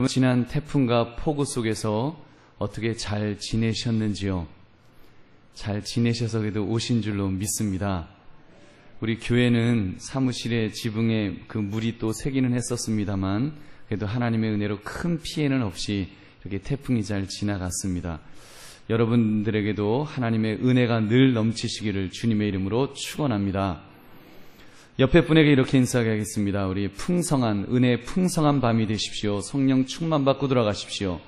지난 태풍과 폭우 속에서 어떻게 잘 지내셨는지요? 잘 지내셔서 그래도 오신 줄로 믿습니다. 우리 교회는 사무실에 지붕에 그 물이 또 새기는 했었습니다만 그래도 하나님의 은혜로 큰 피해는 없이 이렇게 태풍이 잘 지나갔습니다. 여러분들에게도 하나님의 은혜가 늘 넘치시기를 주님의 이름으로 축원합니다. 옆에 분에게 이렇게 인사하겠습니다. 우리 풍성한 은혜 풍성한 밤이 되십시오. 성령 충만 받고 돌아가십시오.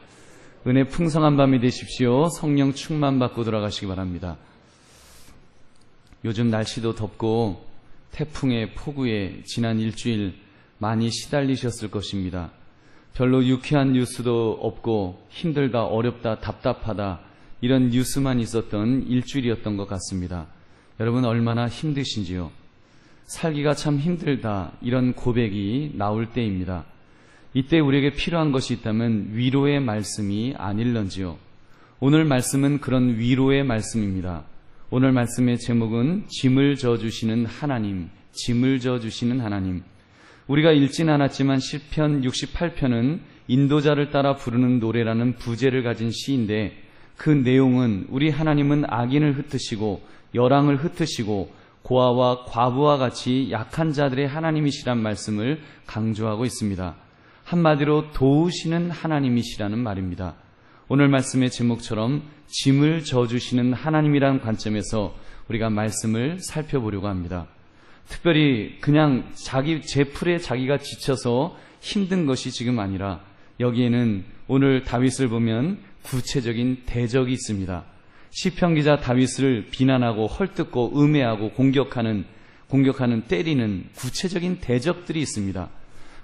은혜 풍성한 밤이 되십시오. 성령 충만 받고 돌아가시기 바랍니다. 요즘 날씨도 덥고 태풍에 폭우에 지난 일주일 많이 시달리셨을 것입니다. 별로 유쾌한 뉴스도 없고 힘들다, 어렵다, 답답하다 이런 뉴스만 있었던 일주일이었던 것 같습니다. 여러분 얼마나 힘드신지요? 살기가 참 힘들다 이런 고백이 나올 때입니다. 이때 우리에게 필요한 것이 있다면 위로의 말씀이 아닐런지요. 오늘 말씀은 그런 위로의 말씀입니다. 오늘 말씀의 제목은 짐을 져주시는 하나님, 짐을 져주시는 하나님. 우리가 읽진 않았지만 시편 68편은 인도자를 따라 부르는 노래라는 부제를 가진 시인데 그 내용은 우리 하나님은 악인을 흩으시고 열왕을 흩으시고 고아와 과부와 같이 약한 자들의 하나님이시란 말씀을 강조하고 있습니다. 한마디로 도우시는 하나님이시라는 말입니다. 오늘 말씀의 제목처럼 짐을 져주시는 하나님이라는 관점에서 우리가 말씀을 살펴보려고 합니다. 특별히 그냥 제 풀에 자기가 지쳐서 힘든 것이 지금 아니라 여기에는 오늘 다윗을 보면 구체적인 대적이 있습니다. 시편 기자 다윗을 비난하고 헐뜯고 음해하고 공격하는 때리는 구체적인 대적들이 있습니다.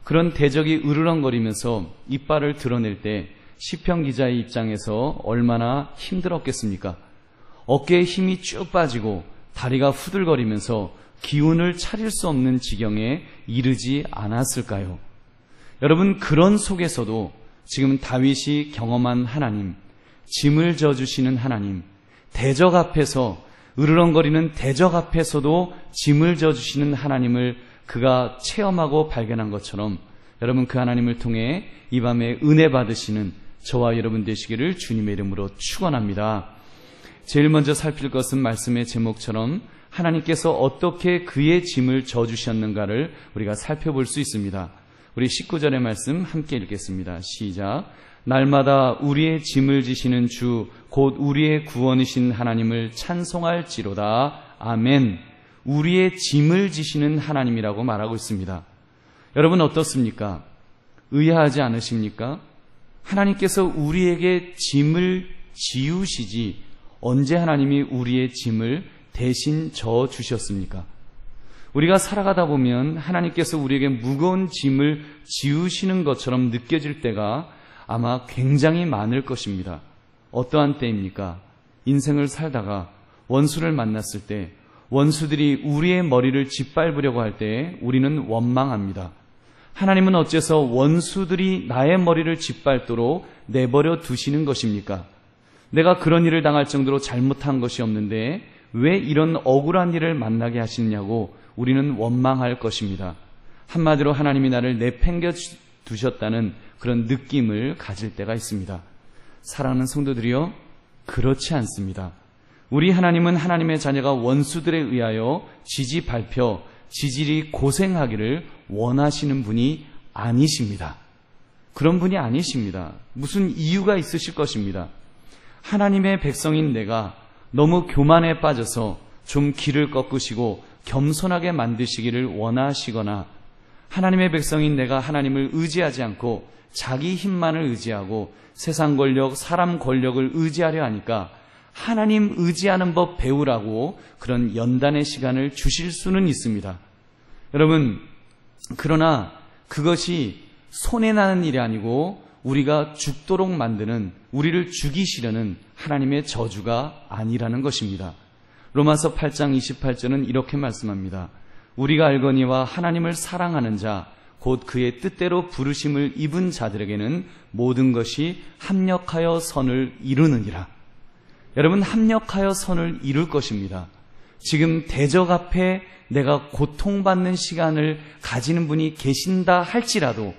그런 대적이 으르렁거리면서 이빨을 드러낼 때 시편 기자의 입장에서 얼마나 힘들었겠습니까? 어깨에 힘이 쭉 빠지고 다리가 후들거리면서 기운을 차릴 수 없는 지경에 이르지 않았을까요? 여러분 그런 속에서도 지금 다윗이 경험한 하나님, 짐을 져주시는 하나님, 대적 앞에서 으르렁거리는 대적 앞에서도 짐을 져주시는 하나님을 그가 체험하고 발견한 것처럼 여러분 그 하나님을 통해 이 밤에 은혜 받으시는 저와 여러분 되시기를 주님의 이름으로 축원합니다. 제일 먼저 살필 것은 말씀의 제목처럼 하나님께서 어떻게 그의 짐을 져주셨는가를 우리가 살펴볼 수 있습니다. 우리 19절의 말씀 함께 읽겠습니다. 시작. 날마다 우리의 짐을 지시는 주 곧 우리의 구원이신 하나님을 찬송할지로다. 아멘. 우리의 짐을 지시는 하나님이라고 말하고 있습니다. 여러분 어떻습니까? 의아하지 않으십니까? 하나님께서 우리에게 짐을 지우시지 언제 하나님이 우리의 짐을 대신 져주셨습니까? 우리가 살아가다 보면 하나님께서 우리에게 무거운 짐을 지우시는 것처럼 느껴질 때가 아마 굉장히 많을 것입니다. 어떠한 때입니까? 인생을 살다가 원수를 만났을 때 원수들이 우리의 머리를 짓밟으려고 할 때 우리는 원망합니다. 하나님은 어째서 원수들이 나의 머리를 짓밟도록 내버려 두시는 것입니까? 내가 그런 일을 당할 정도로 잘못한 것이 없는데 왜 이런 억울한 일을 만나게 하시느냐고 우리는 원망할 것입니다. 한마디로 하나님이 나를 내팽겨 두셨다는 그런 느낌을 가질 때가 있습니다. 사랑하는 성도들이요, 그렇지 않습니다. 우리 하나님은 하나님의 자녀가 원수들에 의하여 지지밟혀 지질이 고생하기를 원하시는 분이 아니십니다. 그런 분이 아니십니다. 무슨 이유가 있으실 것입니다. 하나님의 백성인 내가 너무 교만에 빠져서 좀 길을 꺾으시고 겸손하게 만드시기를 원하시거나 하나님의 백성인 내가 하나님을 의지하지 않고 자기 힘만을 의지하고 세상 권력, 사람 권력을 의지하려 하니까 하나님 의지하는 법 배우라고 그런 연단의 시간을 주실 수는 있습니다. 여러분, 그러나 그것이 손해나는 일이 아니고 우리가 죽도록 만드는, 우리를 죽이시려는 하나님의 저주가 아니라는 것입니다. 로마서 8장 28절은 이렇게 말씀합니다. 우리가 알거니와 하나님을 사랑하는 자, 곧 그의 뜻대로 부르심을 입은 자들에게는 모든 것이 합력하여 선을 이루느니라. 여러분, 합력하여 선을 이룰 것입니다. 지금 대적 앞에 내가 고통받는 시간을 가지는 분이 계신다 할지라도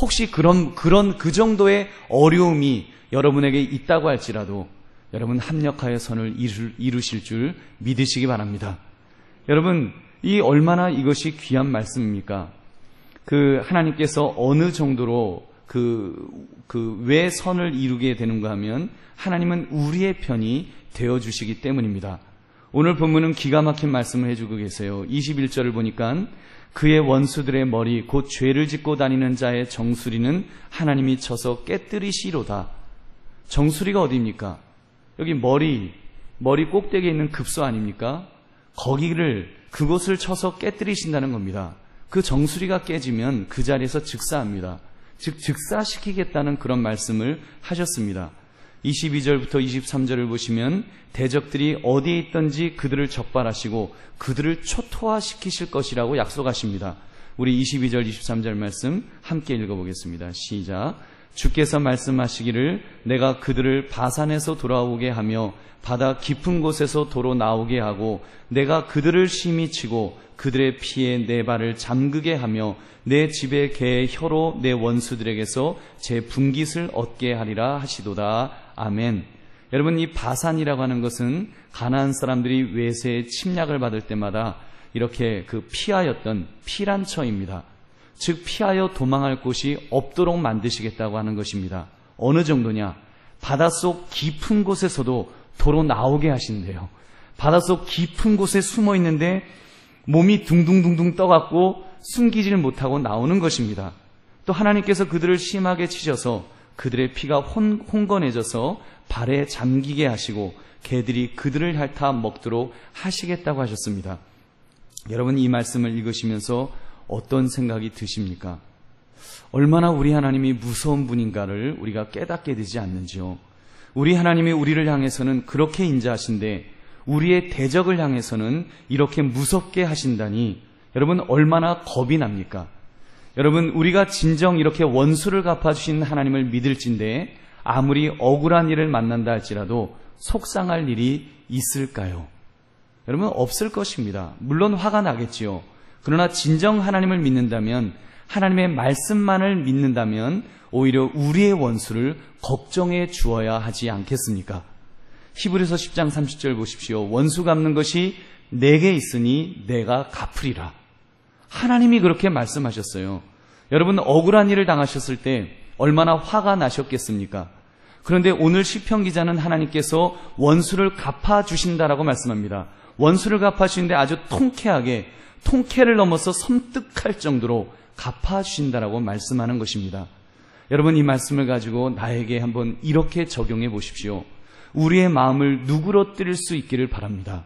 혹시 그 정도의 어려움이 여러분에게 있다고 할지라도 여러분 합력하여 선을 이루실 줄 믿으시기 바랍니다. 여러분, 이 얼마나 이것이 귀한 말씀입니까? 하나님께서 어느 정도로 왜 선을 이루게 되는가 하면 하나님은 우리의 편이 되어주시기 때문입니다. 오늘 본문은 기가 막힌 말씀을 해주고 계세요. 21절을 보니까 그의 원수들의 머리 곧 죄를 짓고 다니는 자의 정수리는 하나님이 쳐서 깨뜨리시로다. 정수리가 어디입니까? 여기 머리 꼭대기에 있는 급소 아닙니까? 그곳을 쳐서 깨뜨리신다는 겁니다. 그 정수리가 깨지면 그 자리에서 즉사합니다. 즉 즉사시키겠다는 그런 말씀을 하셨습니다. 22절부터 23절을 보시면 대적들이 어디에 있든지 그들을 적발하시고 그들을 초토화시키실 것이라고 약속하십니다. 우리 22절 23절 말씀 함께 읽어보겠습니다. 시작. 주께서 말씀하시기를 내가 그들을 바산에서 돌아오게 하며 바다 깊은 곳에서 도로 나오게 하고 내가 그들을 심히 치고 그들의 피에 내 발을 잠그게 하며 내 집의 개의 혀로 내 원수들에게서 제 분깃을 얻게 하리라 하시도다. 아멘. 여러분, 이 바산이라고 하는 것은 가나안 사람들이 외세의 침략을 받을 때마다 이렇게 피하였던 피란처입니다. 즉 피하여 도망할 곳이 없도록 만드시겠다고 하는 것입니다. 어느 정도냐? 바닷속 깊은 곳에서도 도로 나오게 하신대요. 바닷속 깊은 곳에 숨어 있는데 몸이 둥둥둥둥 떠갖고 숨기지를 못하고 나오는 것입니다. 또 하나님께서 그들을 심하게 치셔서 그들의 피가 홍건해져서 발에 잠기게 하시고 개들이 그들을 핥아 먹도록 하시겠다고 하셨습니다. 여러분, 이 말씀을 읽으시면서 어떤 생각이 드십니까? 얼마나 우리 하나님이 무서운 분인가를 우리가 깨닫게 되지 않는지요. 우리 하나님이 우리를 향해서는 그렇게 인자하신데 우리의 대적을 향해서는 이렇게 무섭게 하신다니 여러분, 얼마나 겁이 납니까? 여러분, 우리가 진정 이렇게 원수를 갚아주신 하나님을 믿을진데 아무리 억울한 일을 만난다 할지라도 속상할 일이 있을까요? 여러분, 없을 것입니다. 물론 화가 나겠지요. 그러나 진정 하나님을 믿는다면, 하나님의 말씀만을 믿는다면 오히려 우리의 원수를 걱정해 주어야 하지 않겠습니까? 히브리서 10장 30절 보십시오. 원수 갚는 것이 내게 있으니 내가 갚으리라. 하나님이 그렇게 말씀하셨어요. 여러분, 억울한 일을 당하셨을 때 얼마나 화가 나셨겠습니까? 그런데 오늘 시편 기자는 하나님께서 원수를 갚아주신다라고 말씀합니다. 원수를 갚아주시는데 아주 통쾌하게, 통쾌를 넘어서 섬뜩할 정도로 갚아주신다라고 말씀하는 것입니다. 여러분, 이 말씀을 가지고 나에게 한번 이렇게 적용해 보십시오. 우리의 마음을 누그러뜨릴 수 있기를 바랍니다.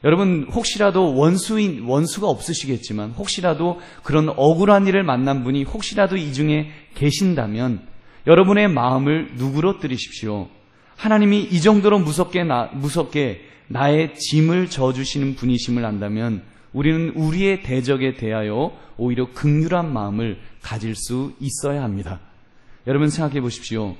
여러분, 혹시라도 원수가 없으시겠지만 혹시라도 그런 억울한 일을 만난 분이 혹시라도 이 중에 계신다면 여러분의 마음을 누그러뜨리십시오. 하나님이 이 정도로 무섭게 나의 짐을 져주시는 분이심을 안다면 우리는 우리의 대적에 대하여 오히려 긍휼한 마음을 가질 수 있어야 합니다. 여러분, 생각해 보십시오.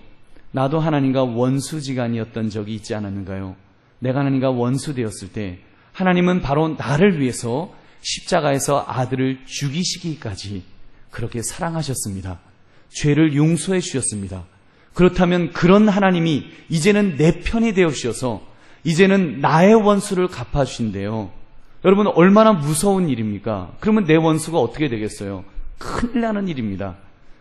나도 하나님과 원수지간이었던 적이 있지 않았는가요? 내가 하나님과 원수되었을 때 하나님은 바로 나를 위해서 십자가에서 아들을 죽이시기까지 그렇게 사랑하셨습니다. 죄를 용서해 주셨습니다. 그렇다면 그런 하나님이 이제는 내 편이 되어 주셔서 이제는 나의 원수를 갚아주신대요. 여러분, 얼마나 무서운 일입니까? 그러면 내 원수가 어떻게 되겠어요? 큰일 나는 일입니다.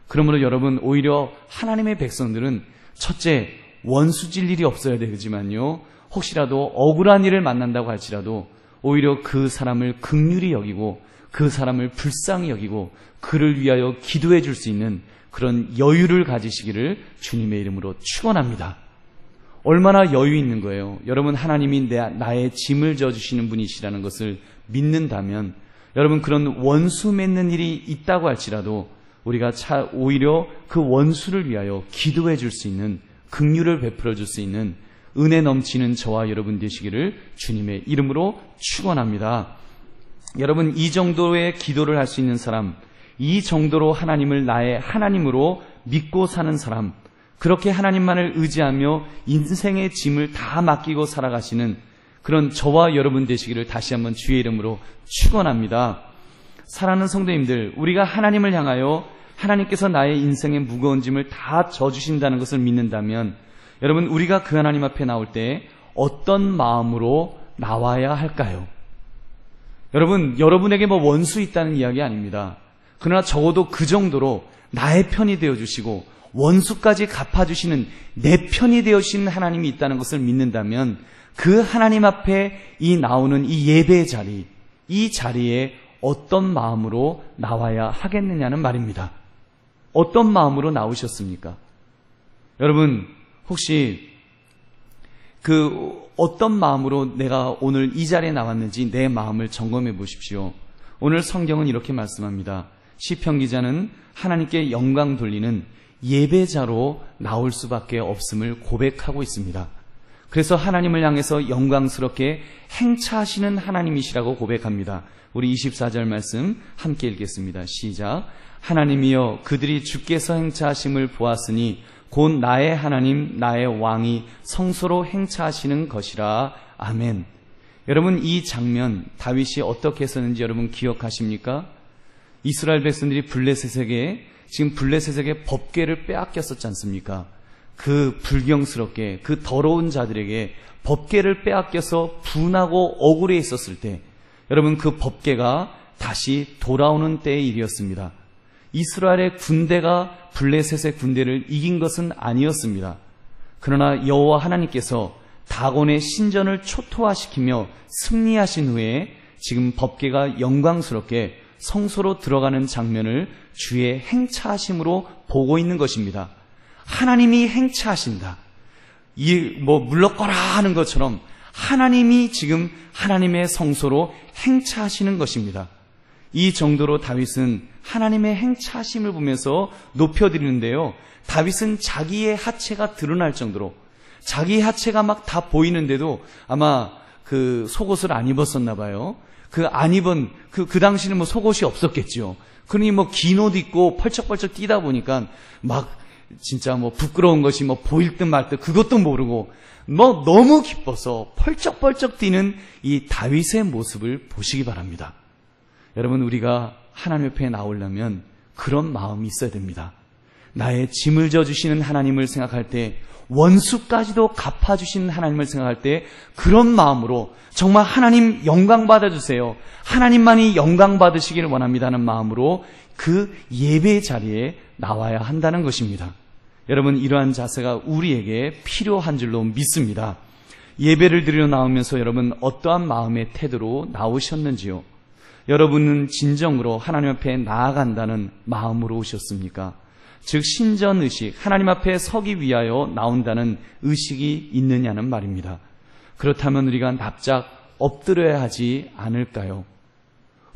그러므로 여러분, 오히려 하나님의 백성들은 첫째, 원수질 일이 없어야 되지만요, 혹시라도 억울한 일을 만난다고 할지라도 오히려 그 사람을 긍휼히 여기고 그 사람을 불쌍히 여기고 그를 위하여 기도해 줄 수 있는 그런 여유를 가지시기를 주님의 이름으로 축원합니다. 얼마나 여유 있는 거예요. 여러분, 하나님이 나의 짐을 져주시는 분이시라는 것을 믿는다면 여러분, 그런 원수 맺는 일이 있다고 할지라도 우리가 오히려 그 원수를 위하여 기도해 줄 수 있는, 긍휼을 베풀어 줄 수 있는 은혜 넘치는 저와 여러분 되시기를 주님의 이름으로 축원합니다. 여러분, 이 정도의 기도를 할 수 있는 사람, 이 정도로 하나님을 나의 하나님으로 믿고 사는 사람, 그렇게 하나님만을 의지하며 인생의 짐을 다 맡기고 살아가시는 그런 저와 여러분 되시기를 다시 한번 주의 이름으로 축원합니다. 사랑하는 성도님들, 우리가 하나님을 향하여 하나님께서 나의 인생의 무거운 짐을 다 져주신다는 것을 믿는다면 여러분, 우리가 그 하나님 앞에 나올 때 어떤 마음으로 나와야 할까요? 여러분, 여러분에게 뭐 원수 있다는 이야기 아닙니다. 그러나 적어도 그 정도로 나의 편이 되어주시고 원수까지 갚아주시는 내 편이 되어주시는 하나님이 있다는 것을 믿는다면 그 하나님 앞에 나오는 이 예배의 자리, 이 자리에 어떤 마음으로 나와야 하겠느냐는 말입니다. 어떤 마음으로 나오셨습니까? 여러분, 혹시 어떤 마음으로 내가 오늘 이 자리에 나왔는지 내 마음을 점검해 보십시오. 오늘 성경은 이렇게 말씀합니다. 시편 기자는 하나님께 영광 돌리는 예배자로 나올 수밖에 없음을 고백하고 있습니다. 그래서 하나님을 향해서 영광스럽게 행차하시는 하나님이시라고 고백합니다. 우리 24절 말씀 함께 읽겠습니다. 시작. 하나님이여, 그들이 주께서 행차하심을 보았으니 곧 나의 하나님, 나의 왕이 성소로 행차하시는 것이라. 아멘. 여러분, 이 장면 다윗이 어떻게 했었는지 여러분 기억하십니까? 이스라엘 백성들이 지금 블레셋에게 법궤를 빼앗겼었지 않습니까? 그 불경스럽게, 그 더러운 자들에게 법궤를 빼앗겨서 분하고 억울해 있었을 때, 여러분, 그 법궤가 다시 돌아오는 때의 일이었습니다. 이스라엘의 군대가 블레셋의 군대를 이긴 것은 아니었습니다. 그러나 여호와 하나님께서 다곤의 신전을 초토화시키며 승리하신 후에 지금 법궤가 영광스럽게 성소로 들어가는 장면을 주의 행차하심으로 보고 있는 것입니다. 하나님이 행차하신다. 물러거라 하는 것처럼 하나님이 지금 하나님의 성소로 행차하시는 것입니다. 이 정도로 다윗은 하나님의 행차하심을 보면서 높여드리는데요. 다윗은 자기의 하체가 드러날 정도로, 자기 하체가 막 다 보이는데도 아마 그 속옷을 안 입었었나 봐요. 그 당시는 속옷이 없었겠죠. 그러니 긴 옷 입고 펄쩍펄쩍 뛰다 보니까 진짜 부끄러운 것이 보일 듯 말 듯 그것도 모르고 너무 기뻐서 펄쩍펄쩍 뛰는 이 다윗의 모습을 보시기 바랍니다. 여러분, 우리가 하나님 옆에 나오려면 그런 마음이 있어야 됩니다. 나의 짐을 져주시는 하나님을 생각할 때, 원수까지도 갚아주시는 하나님을 생각할 때 그런 마음으로 정말 하나님 영광 받아주세요, 하나님만이 영광 받으시기를 원합니다는 마음으로 그 예배 자리에 나와야 한다는 것입니다. 여러분, 이러한 자세가 우리에게 필요한 줄로 믿습니다. 예배를 드리러 나오면서 여러분 어떠한 마음의 태도로 나오셨는지요? 여러분은 진정으로 하나님 앞에 나아간다는 마음으로 오셨습니까? 즉 신전의식, 하나님 앞에 서기 위하여 나온다는 의식이 있느냐는 말입니다. 그렇다면 우리가 납작 엎드려야 하지 않을까요?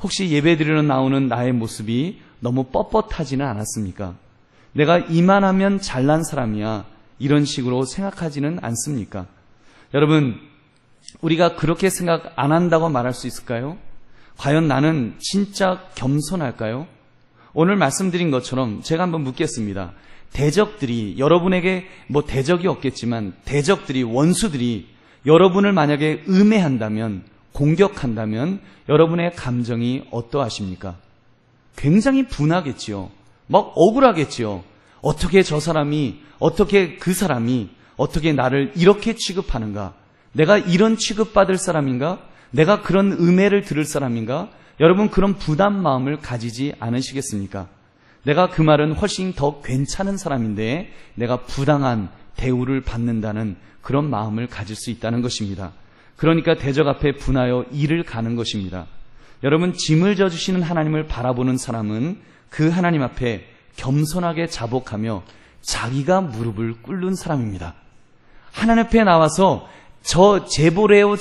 혹시 예배드리러 나오는 나의 모습이 너무 뻣뻣하지는 않았습니까? 내가 이만하면 잘난 사람이야, 이런 식으로 생각하지는 않습니까? 여러분, 우리가 그렇게 생각 안 한다고 말할 수 있을까요? 과연 나는 진짜 겸손할까요? 오늘 말씀드린 것처럼 제가 한번 묻겠습니다. 대적들이, 여러분에게 대적이 없겠지만 대적들이, 원수들이 여러분을 만약에 음해한다면, 공격한다면 여러분의 감정이 어떠하십니까? 굉장히 분하겠지요. 억울하겠지요. 어떻게 저 사람이, 어떻게 그 사람이 어떻게 나를 이렇게 취급하는가? 내가 이런 취급받을 사람인가? 내가 그런 음해를 들을 사람인가? 여러분, 그런 부담 마음을 가지지 않으시겠습니까? 내가 그 말은 훨씬 더 괜찮은 사람인데 내가 부당한 대우를 받는다는 그런 마음을 가질 수 있다는 것입니다. 그러니까 대적 앞에 분하여 일을 가는 것입니다. 여러분, 짐을 져주시는 하나님을 바라보는 사람은 그 하나님 앞에 겸손하게 자복하며 자기가 무릎을 꿇는 사람입니다. 하나님 앞에 나와서 저 제보래요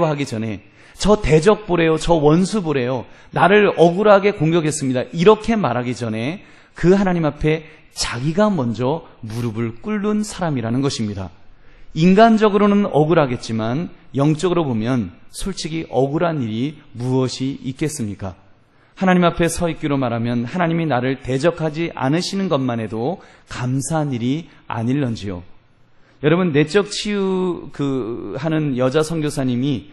하기 전에, 저 대적 보래요, 저 원수 보래요, 나를 억울하게 공격했습니다, 이렇게 말하기 전에 그 하나님 앞에 자기가 먼저 무릎을 꿇는 사람이라는 것입니다. 인간적으로는 억울하겠지만 영적으로 보면 솔직히 억울한 일이 무엇이 있겠습니까? 하나님 앞에 서 있기로 말하면 하나님이 나를 대적하지 않으시는 것만 해도 감사한 일이 아닐런지요. 여러분, 내적 치유 하는 여자 선교사님이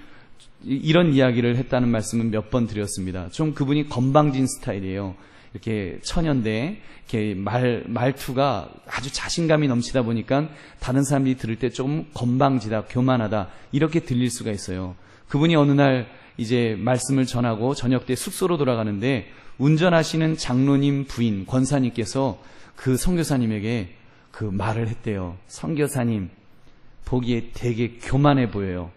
이런 이야기를 했다는 말씀은 몇 번 드렸습니다. 좀 그분이 건방진 스타일이에요. 이렇게 처녀인데 이렇게 말투가 아주 자신감이 넘치다 보니까 다른 사람들이 들을 때 조금 건방지다, 교만하다 이렇게 들릴 수가 있어요. 그분이 어느 날 이제 말씀을 전하고 저녁 때 숙소로 돌아가는데 운전하시는 장로님 부인 권사님께서 그 선교사님에게 그 말을 했대요. 선교사님, 보기에 되게 교만해 보여요.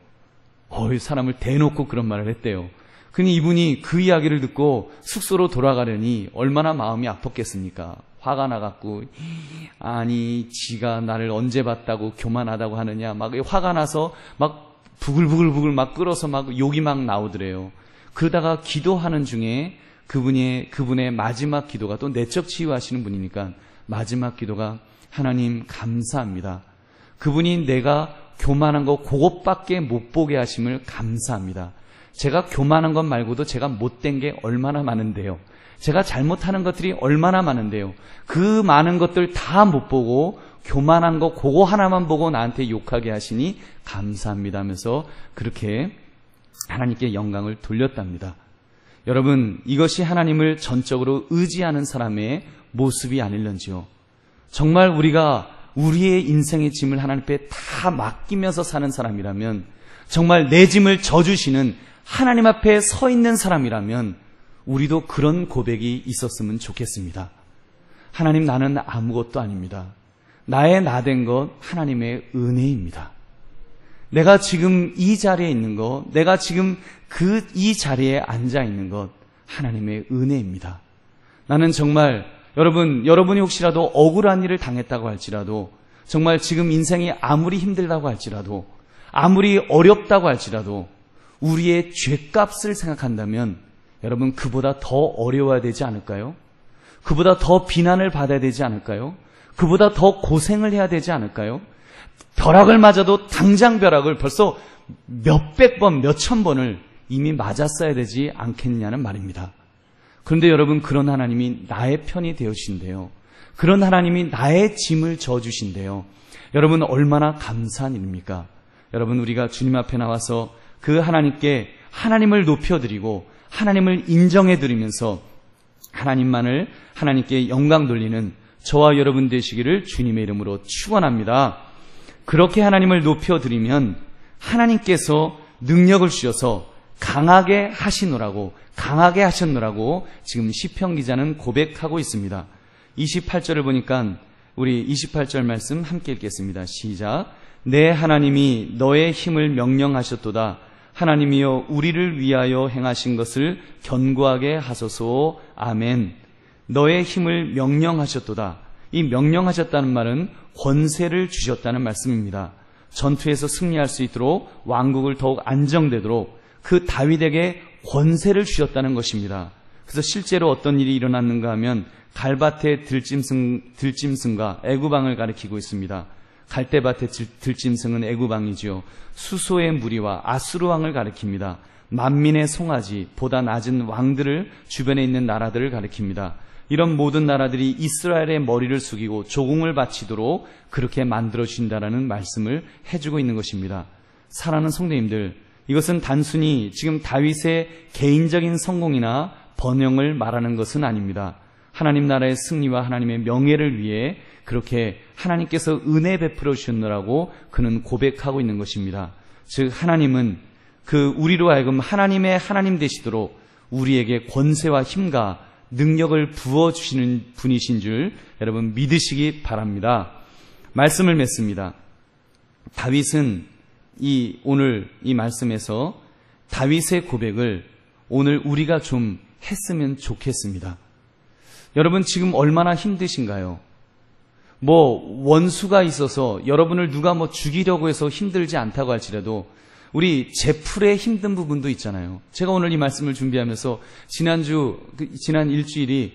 사람을 대놓고 그런 말을 했대요. 그니 이분이 그 이야기를 듣고 숙소로 돌아가려니 얼마나 마음이 아팠겠습니까? 화가 나갖고, 아니 지가 나를 언제 봤다고 교만하다고 하느냐, 막 화가 나서 막 부글부글 막 끓어서 막 욕이 막 나오더래요. 그러다가 기도하는 중에 그분의 마지막 기도가, 또 내적 치유하시는 분이니까 마지막 기도가, 하나님 감사합니다. 그분이 내가 교만한 거 그것밖에 못 보게 하심을 감사합니다. 제가 교만한 것 말고도 제가 못된 게 얼마나 많은데요. 제가 잘못하는 것들이 얼마나 많은데요. 그 많은 것들 다 못 보고 교만한 거 그거 하나만 보고 나한테 욕하게 하시니 감사합니다 하면서 그렇게 하나님께 영광을 돌렸답니다. 여러분, 이것이 하나님을 전적으로 의지하는 사람의 모습이 아닐런지요. 정말 우리가 우리의 인생의 짐을 하나님 앞에 다 맡기면서 사는 사람이라면, 정말 내 짐을 져주시는 하나님 앞에 서 있는 사람이라면 우리도 그런 고백이 있었으면 좋겠습니다. 하나님, 나는 아무것도 아닙니다. 나의 나된 것 하나님의 은혜입니다. 내가 지금 이 자리에 있는 것, 내가 지금 이 자리에 앉아 있는 것 하나님의 은혜입니다. 나는 정말 여러분이 혹시라도 억울한 일을 당했다고 할지라도, 정말 지금 인생이 아무리 힘들다고 할지라도, 아무리 어렵다고 할지라도 우리의 죄값을 생각한다면 여러분, 그보다 더 어려워야 되지 않을까요? 그보다 더 비난을 받아야 되지 않을까요? 그보다 더 고생을 해야 되지 않을까요? 벼락을 맞아도 당장 벼락을 벌써 몇백 번, 몇천 번을 이미 맞았어야 되지 않겠냐는 말입니다. 그런데 여러분, 그런 하나님이 나의 편이 되어주신대요. 그런 하나님이 나의 짐을 져주신대요. 여러분, 얼마나 감사한 일입니까? 여러분, 우리가 주님 앞에 나와서 그 하나님께 하나님을 높여드리고 하나님을 인정해드리면서 하나님께 영광 돌리는 저와 여러분 되시기를 주님의 이름으로 축원합니다. 그렇게 하나님을 높여드리면 하나님께서 능력을 주셔서 강하게 하셨노라고 지금 시편 기자는 고백하고 있습니다. 28절을 보니까 우리 28절 말씀 함께 읽겠습니다. 시작. 내 하나님이 너의 힘을 명령하셨도다. 하나님이여 우리를 위하여 행하신 것을 견고하게 하소서. 아멘. 너의 힘을 명령하셨도다. 이 명령하셨다는 말은 권세를 주셨다는 말씀입니다. 전투에서 승리할 수 있도록, 왕국을 더욱 안정되도록 그 다윗에게 권세를 주셨다는 것입니다. 그래서 실제로 어떤 일이 일어났는가 하면 갈밭의 들짐승과 애구방을 가리키고 있습니다. 갈대밭의 들짐승은 애구방이지요. 수소의 무리와 아수르 왕을 가리킵니다. 만민의 송아지, 보다 낮은 왕들을, 주변에 있는 나라들을 가리킵니다. 이런 모든 나라들이 이스라엘의 머리를 숙이고 조공을 바치도록 그렇게 만들어주신다라는 말씀을 해주고 있는 것입니다. 사랑하는 성도님들, 이것은 단순히 지금 다윗의 개인적인 성공이나 번영을 말하는 것은 아닙니다. 하나님 나라의 승리와 하나님의 명예를 위해 그렇게 하나님께서 은혜 베풀어 주셨노라고 그는 고백하고 있는 것입니다. 즉, 하나님은 우리로 하여금 하나님의 하나님 되시도록 우리에게 권세와 힘과 능력을 부어주시는 분이신 줄 여러분 믿으시기 바랍니다. 말씀을 맺습니다. 다윗은 오늘 이 말씀에서 다윗의 고백을 오늘 우리가 좀 했으면 좋겠습니다. 여러분, 지금 얼마나 힘드신가요? 원수가 있어서 여러분을 누가 죽이려고 해서 힘들지 않다고 할지라도 우리 제풀의 힘든 부분도 있잖아요. 제가 오늘 이 말씀을 준비하면서 지난 일주일이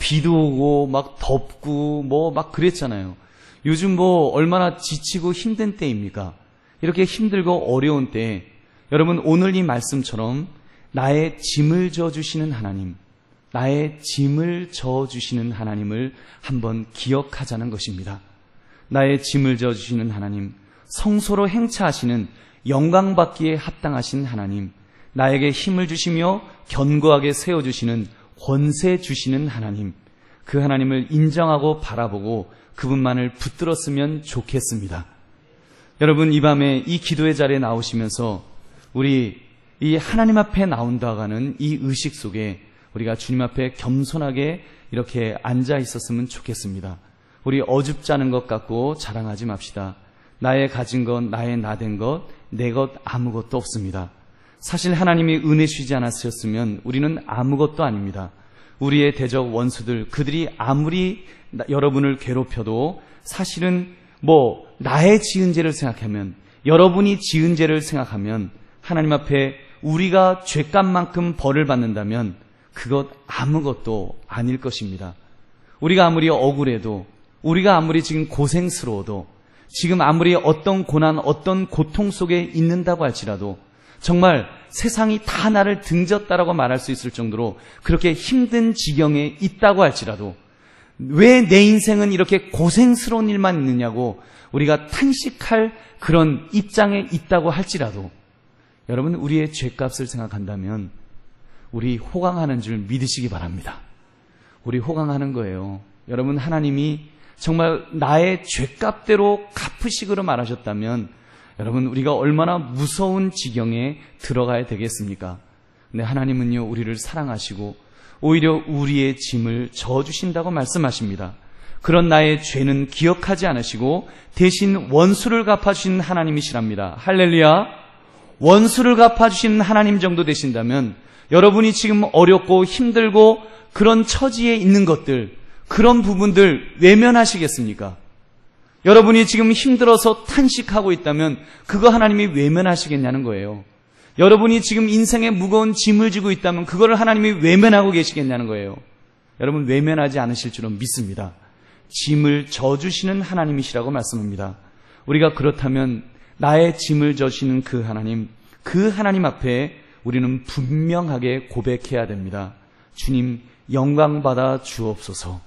비도 오고 덥고 그랬잖아요. 요즘 얼마나 지치고 힘든 때입니까? 이렇게 힘들고 어려운 때에 여러분, 오늘 이 말씀처럼 나의 짐을 져주시는 하나님, 나의 짐을 져주시는 하나님을 한번 기억하자는 것입니다. 나의 짐을 져주시는 하나님, 성소로 행차하시는 영광받기에 합당하신 하나님, 나에게 힘을 주시며 견고하게 세워주시는 권세 주시는 하나님, 그 하나님을 인정하고 바라보고 그분만을 붙들었으면 좋겠습니다. 여러분, 이 밤에 이 기도의 자리에 나오시면서 우리 이 하나님 앞에 나온다가는 이 의식 속에 우리가 주님 앞에 겸손하게 이렇게 앉아 있었으면 좋겠습니다. 우리 어줍지 않은 것 갖고 자랑하지 맙시다. 나의 가진 것, 나의 나된 것, 내 것 아무것도 없습니다. 사실 하나님이 은혜 주시지 않았으셨으면 우리는 아무것도 아닙니다. 우리의 대적 원수들, 그들이 아무리 여러분을 괴롭혀도 사실은 나의 지은 죄를 생각하면, 여러분이 지은 죄를 생각하면 하나님 앞에 우리가 죄값만큼 벌을 받는다면 그것 아무것도 아닐 것입니다. 우리가 아무리 억울해도, 우리가 아무리 지금 고생스러워도, 지금 아무리 어떤 고난, 어떤 고통 속에 있는다고 할지라도, 정말 세상이 다 나를 등졌다라고 말할 수 있을 정도로 그렇게 힘든 지경에 있다고 할지라도, 왜 내 인생은 이렇게 고생스러운 일만 있느냐고 우리가 탄식할 그런 입장에 있다고 할지라도, 여러분, 우리의 죄값을 생각한다면 우리 호강하는 줄 믿으시기 바랍니다. 우리 호강하는 거예요. 여러분, 하나님이 정말 나의 죄값대로 갚으시기로 말하셨다면 여러분, 우리가 얼마나 무서운 지경에 들어가야 되겠습니까? 근데 하나님은요, 우리를 사랑하시고 오히려 우리의 짐을 져주신다고 말씀하십니다. 그런 나의 죄는 기억하지 않으시고 대신 원수를 갚아주시는 하나님이시랍니다. 할렐루야. 원수를 갚아주시는 하나님 정도 되신다면 여러분이 지금 어렵고 힘들고 그런 처지에 있는 것들, 그런 부분들 외면하시겠습니까? 여러분이 지금 힘들어서 탄식하고 있다면 그거 하나님이 외면하시겠냐는 거예요. 여러분이 지금 인생에 무거운 짐을 지고 있다면 그거를 하나님이 외면하고 계시겠냐는 거예요. 여러분, 외면하지 않으실 줄은 믿습니다. 짐을 져주시는 하나님이시라고 말씀합니다. 우리가 그렇다면 나의 짐을 져주시는 그 하나님 앞에 우리는 분명하게 고백해야 됩니다. 주님, 영광받아 주옵소서.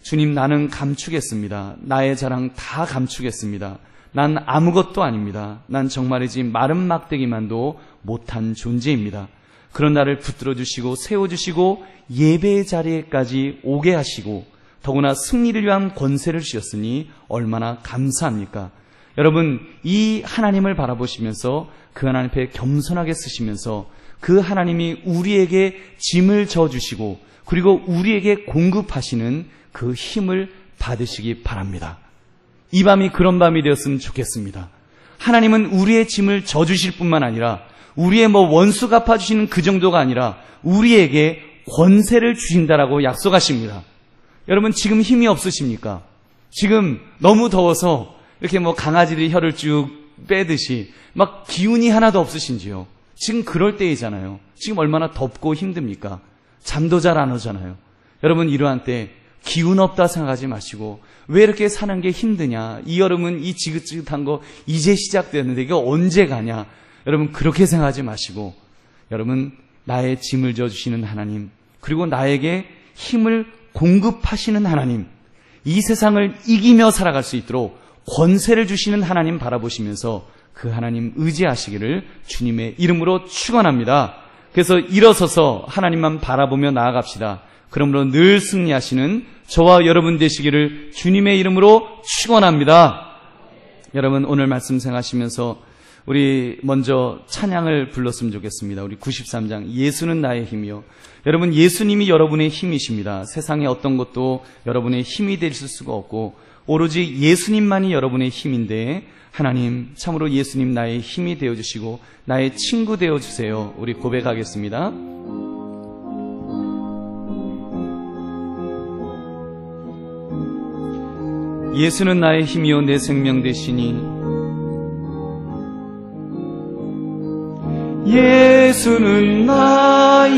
주님, 나는 감추겠습니다. 나의 자랑 다 감추겠습니다. 난 아무것도 아닙니다. 난 정말이지 마른 막대기만도 못한 존재입니다. 그런 나를 붙들어 주시고 세워주시고 예배의 자리에까지 오게 하시고 더구나 승리를 위한 권세를 주셨으니 얼마나 감사합니까? 여러분, 이 하나님을 바라보시면서 그 하나님 앞에 겸손하게 쓰시면서 그 하나님이 우리에게 짐을 져주시고 그리고 우리에게 공급하시는 그 힘을 받으시기 바랍니다. 이 밤이 그런 밤이 되었으면 좋겠습니다. 하나님은 우리의 짐을 져주실 뿐만 아니라 우리의 원수 갚아주시는 그 정도가 아니라 우리에게 권세를 주신다라고 약속하십니다. 여러분, 지금 힘이 없으십니까? 지금 너무 더워서 이렇게 강아지들이 혀를 쭉 빼듯이 막 기운이 하나도 없으신지요? 지금 그럴 때이잖아요. 지금 얼마나 덥고 힘듭니까? 잠도 잘 안 오잖아요. 여러분, 이러한 때 기운 없다 생각하지 마시고 왜 이렇게 사는 게 힘드냐, 이 여름은 이 지긋지긋한 거 이제 시작되었는데 이거 언제 가냐, 여러분 그렇게 생각하지 마시고 여러분, 나의 짐을 져주시는 하나님, 그리고 나에게 힘을 공급하시는 하나님, 이 세상을 이기며 살아갈 수 있도록 권세를 주시는 하나님 바라보시면서 그 하나님 의지하시기를 주님의 이름으로 축원합니다. 그래서 일어서서 하나님만 바라보며 나아갑시다. 그러므로 늘 승리하시는 저와 여러분 되시기를 주님의 이름으로 축원합니다. 여러분, 오늘 말씀 생각하시면서 우리 먼저 찬양을 불렀으면 좋겠습니다. 우리 93장 예수는 나의 힘이요. 여러분, 예수님이 여러분의 힘이십니다. 세상의 어떤 것도 여러분의 힘이 될 수가 없고 오로지 예수님만이 여러분의 힘인데, 하나님 참으로 예수님 나의 힘이 되어주시고 나의 친구 되어주세요. 우리 고백하겠습니다. 예수는 나의 힘이요 내 생명 되시니, 예수는 나의